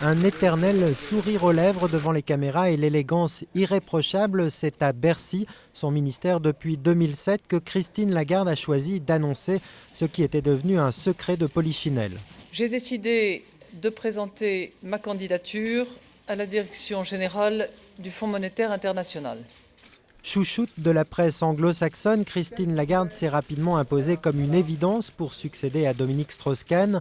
Un éternel sourire aux lèvres devant les caméras et l'élégance irréprochable, c'est à Bercy, son ministère depuis 2007, que Christine Lagarde a choisi d'annoncer ce qui était devenu un secret de polichinelle. J'ai décidé de présenter ma candidature à la direction générale du Fonds monétaire international. Chouchoute de la presse anglo-saxonne, Christine Lagarde s'est rapidement imposée comme une évidence pour succéder à Dominique Strauss-Kahn.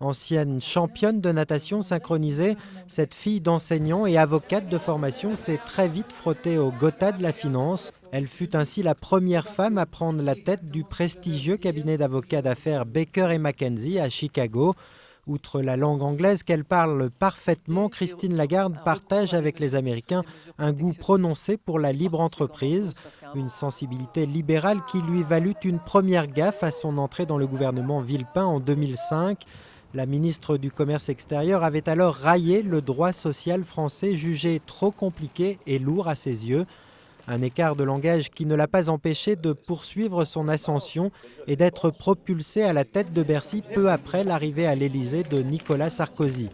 Ancienne championne de natation synchronisée, cette fille d'enseignant et avocate de formation s'est très vite frottée au Gotha de la finance. Elle fut ainsi la première femme à prendre la tête du prestigieux cabinet d'avocats d'affaires Baker & McKenzie à Chicago. Outre la langue anglaise qu'elle parle parfaitement, Christine Lagarde partage avec les Américains un goût prononcé pour la libre entreprise, une sensibilité libérale qui lui valut une première gaffe à son entrée dans le gouvernement Villepin en 2005. La ministre du Commerce extérieur avait alors raillé le droit social français jugé trop compliqué et lourd à ses yeux. Un écart de langage qui ne l'a pas empêché de poursuivre son ascension et d'être propulsé à la tête de Bercy peu après l'arrivée à l'Élysée de Nicolas Sarkozy.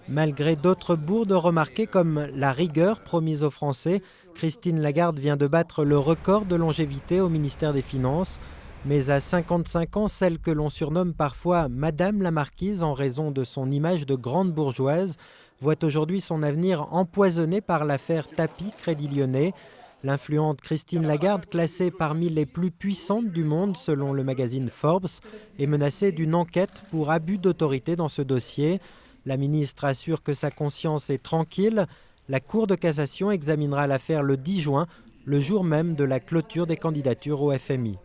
Malgré d'autres bourdes remarquées comme la rigueur promise aux Français, Christine Lagarde vient de battre le record de longévité au ministère des Finances. Mais à 55 ans, celle que l'on surnomme parfois Madame la Marquise en raison de son image de grande bourgeoise, voit aujourd'hui son avenir empoisonné par l'affaire Tapie Crédit Lyonnais. L'influente Christine Lagarde, classée parmi les plus puissantes du monde selon le magazine Forbes, est menacée d'une enquête pour abus d'autorité dans ce dossier. La ministre assure que sa conscience est tranquille. La Cour de cassation examinera l'affaire le 10 juin, le jour même de la clôture des candidatures au FMI.